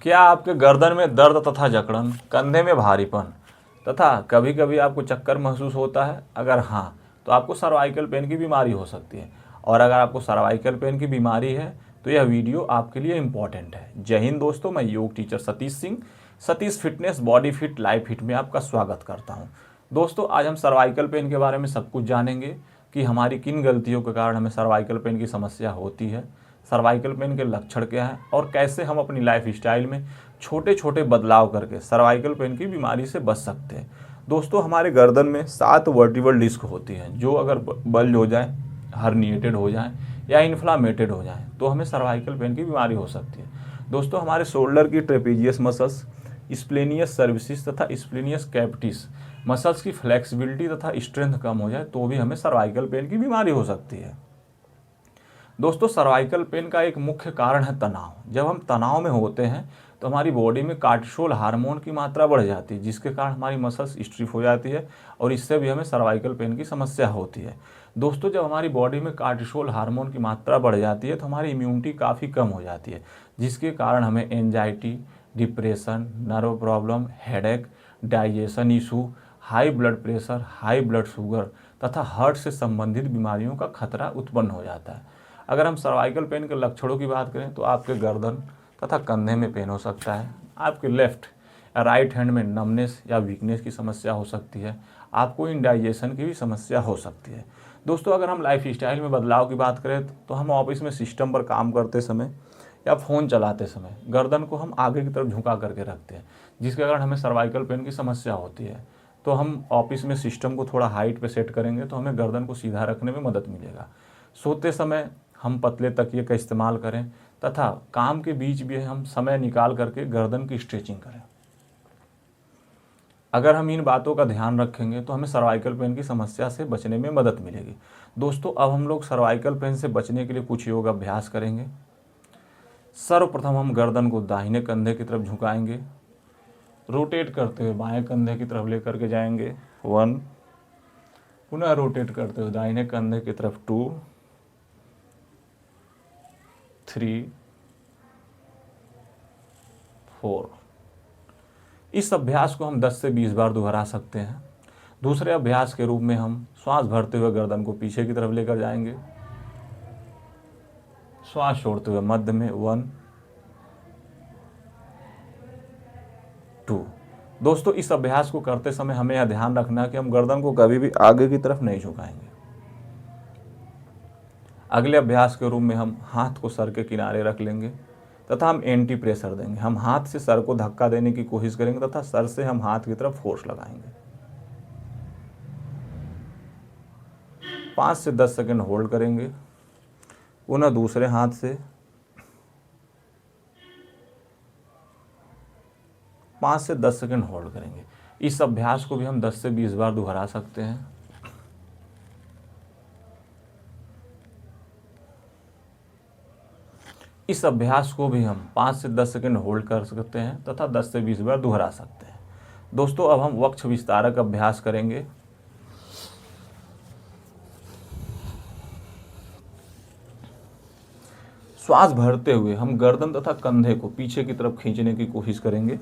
क्या आपके गर्दन में दर्द तथा जकड़न, कंधे में भारीपन तथा कभी कभी आपको चक्कर महसूस होता है? अगर हाँ, तो आपको सर्वाइकल पेन की बीमारी हो सकती है। और अगर आपको सर्वाइकल पेन की बीमारी है तो यह वीडियो आपके लिए इम्पॉर्टेंट है। जय हिंद दोस्तों, मैं योग teacher Satish Singh, Satish fitness body fit life fit में आपका स्वागत करता हूं। दोस्तों, आज हम सर्वाइकल पेन के बारे में सब कुछ जानेंगे कि हमारी किन गलतियों के कारण हमें सर्वाइकल पेन की समस्या होती है, सर्वाइकल पेन के लक्षण क्या हैं और कैसे हम अपनी लाइफ स्टाइल में छोटे छोटे बदलाव करके सर्वाइकल पेन की बीमारी से बच सकते हैं। दोस्तों, हमारे गर्दन में 7 वर्टिबल डिस्क होती हैं, जो अगर बल्ज हो जाए, हर्निएटेड हो जाए या इन्फ्लामेटेड हो जाए तो हमें सर्वाइकल पेन की बीमारी हो सकती है। दोस्तों, हमारे शोल्डर की ट्रेपेजियस मसल्स, स्प्लेनियस सर्विसेज तथा स्प्लेनियस कैपिटिस मसल्स की फ्लेक्सिबिलिटी तथा स्ट्रेंथ कम हो जाए तो भी हमें सर्वाइकल पेन की बीमारी हो सकती है। दोस्तों, सर्वाइकल पेन का एक मुख्य कारण है तनाव। जब हम तनाव में होते हैं तो हमारी बॉडी में कार्टिसोल हार्मोन की मात्रा बढ़ जाती है, जिसके कारण हमारी मसल्स स्टिफ हो जाती है और इससे भी हमें सर्वाइकल पेन की समस्या होती है। दोस्तों, जब हमारी बॉडी में कार्टिसोल हार्मोन की मात्रा बढ़ जाती है तो हमारी इम्यूनिटी काफ़ी कम हो जाती है, जिसके कारण हमें anxiety, depression, nerve problem, headache, digestion issue, high blood pressure, high blood sugar तथा हार्ट से संबंधित बीमारियों का खतरा उत्पन्न हो जाता है। अगर हम सर्वाइकल पेन के लक्षणों की बात करें तो आपके गर्दन तथा कंधे में पेन हो सकता है, आपके लेफ्ट या राइट हैंड में नमनेस या वीकनेस की समस्या हो सकती है, आपको इंडाइजेशन की भी समस्या हो सकती है। दोस्तों, अगर हम लाइफ स्टाइल में बदलाव की बात करें तो हम ऑफिस में सिस्टम पर काम करते समय या फ़ोन चलाते समय गर्दन को हम आगे की तरफ झुका करके रखते हैं, जिसके कारण हमें सर्वाइकल पेन की समस्या होती है। तो हम ऑफिस में सिस्टम को थोड़ा हाइट पे सेट करेंगे तो हमें गर्दन को सीधा रखने में मदद मिलेगा। सोते समय हम पतले तकिए का इस्तेमाल करें तथा काम के बीच भी हम समय निकाल करके गर्दन की स्ट्रेचिंग करें। अगर हम इन बातों का ध्यान रखेंगे तो हमें सर्वाइकल पेन की समस्या से बचने में मदद मिलेगी। दोस्तों, अब हम लोग सर्वाइकल पेन से बचने के लिए कुछ योग अभ्यास करेंगे। सर्वप्रथम हम गर्दन को दाहिने कंधे की तरफ झुकाएंगे, रोटेट करते हुए बाएं कंधे की तरफ लेकर के जाएंगे 1, पुनः रोटेट करते हुए दाहिने कंधे की तरफ 2, 3, 4। इस अभ्यास को हम 10 से 20 बार दोहरा सकते हैं। दूसरे अभ्यास के रूप में हम श्वास भरते हुए गर्दन को पीछे की तरफ लेकर जाएंगे, श्वास छोड़ते हुए मध्य में 1, 2। दोस्तों, इस अभ्यास को करते समय हमें यह ध्यान रखना है कि हम गर्दन को कभी भी आगे की तरफ नहीं झुकाएंगे। अगले अभ्यास के रूप में हम हाथ को सर के किनारे रख लेंगे तथा हम एंटी प्रेशर देंगे। हम हाथ से सर को धक्का देने की कोशिश करेंगे तथा सर से हम हाथ की तरफ फोर्स लगाएंगे। 5 से 10 सेकंड होल्ड करेंगे, पुनः दूसरे हाथ से 5 से 10 सेकंड होल्ड करेंगे। इस अभ्यास को भी हम 10 से 20 बार दोहरा सकते हैं। इस अभ्यास को भी हम 5 से 10 सेकंड होल्ड कर सकते हैं तथा 10 से 20 बार दोहरा सकते हैं। दोस्तों, अब हम वक्ष विस्तारक अभ्यास करेंगे। श्वास भरते हुए हम गर्दन तथा कंधे को पीछे की तरफ खींचने की कोशिश करेंगे।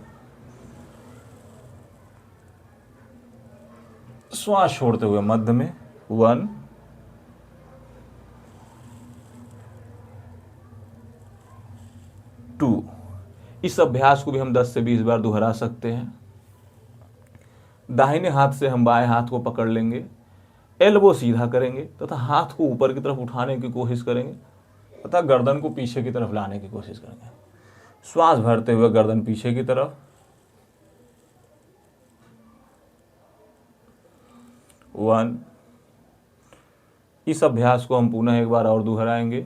श्वास छोड़ते हुए मध्य में 1, 2। इस अभ्यास को भी हम 10 से 20 बार दोहरा सकते हैं। दाहिने हाथ से हम बाएं हाथ को पकड़ लेंगे, एल्बो सीधा करेंगे तथा हाथ को ऊपर की तरफ उठाने की कोशिश करेंगे तथा गर्दन को पीछे की तरफ लाने की कोशिश करेंगे। श्वास भरते हुए गर्दन पीछे की तरफ 1। इस अभ्यास को हम पुनः एक बार और दोहराएंगे।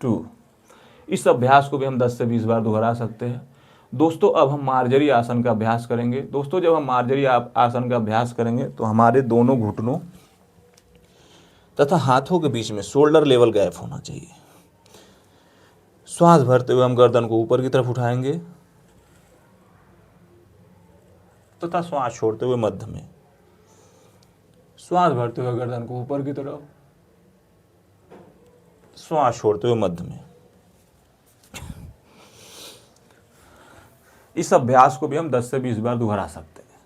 2। इस अभ्यास को भी हम 10 से 20 बार दोहरा सकते हैं। दोस्तों, अब हम मार्जरी आसन का अभ्यास करेंगे। दोस्तों, जब हम मार्जरी आसन का अभ्यास करेंगे तो हमारे दोनों घुटनों तथा हाथों के बीच में शोल्डर लेवल गैप होना चाहिए। श्वास भरते हुए हम गर्दन को ऊपर की तरफ उठाएंगे तथा श्वास छोड़ते हुए मध्य में। श्वास भरते हुए गर्दन को ऊपर की तरफ श्वास छोड़ते हुए मध्य में। इस अभ्यास को भी हम 10 से 20 बार दोहरा सकते हैं।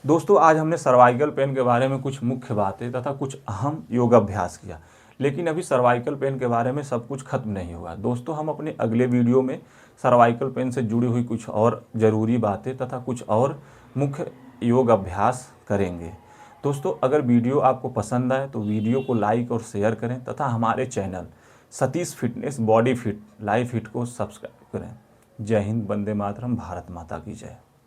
दोस्तों, आज हमने सर्वाइकल पेन के बारे में कुछ मुख्य बातें तथा कुछ अहम योगाभ्यास किया, लेकिन अभी सर्वाइकल पेन के बारे में सब कुछ खत्म नहीं हुआ। दोस्तों, हम अपने अगले वीडियो में सर्वाइकल पेन से जुड़ी हुई कुछ और ज़रूरी बातें तथा कुछ और मुख्य योग अभ्यास करेंगे। दोस्तों, अगर वीडियो आपको पसंद आए तो वीडियो को लाइक और शेयर करें तथा हमारे channel Satish fitness body fit life fit को सब्सक्राइब करें। जय हिंद, वंदे मातरम, भारत माता की जय।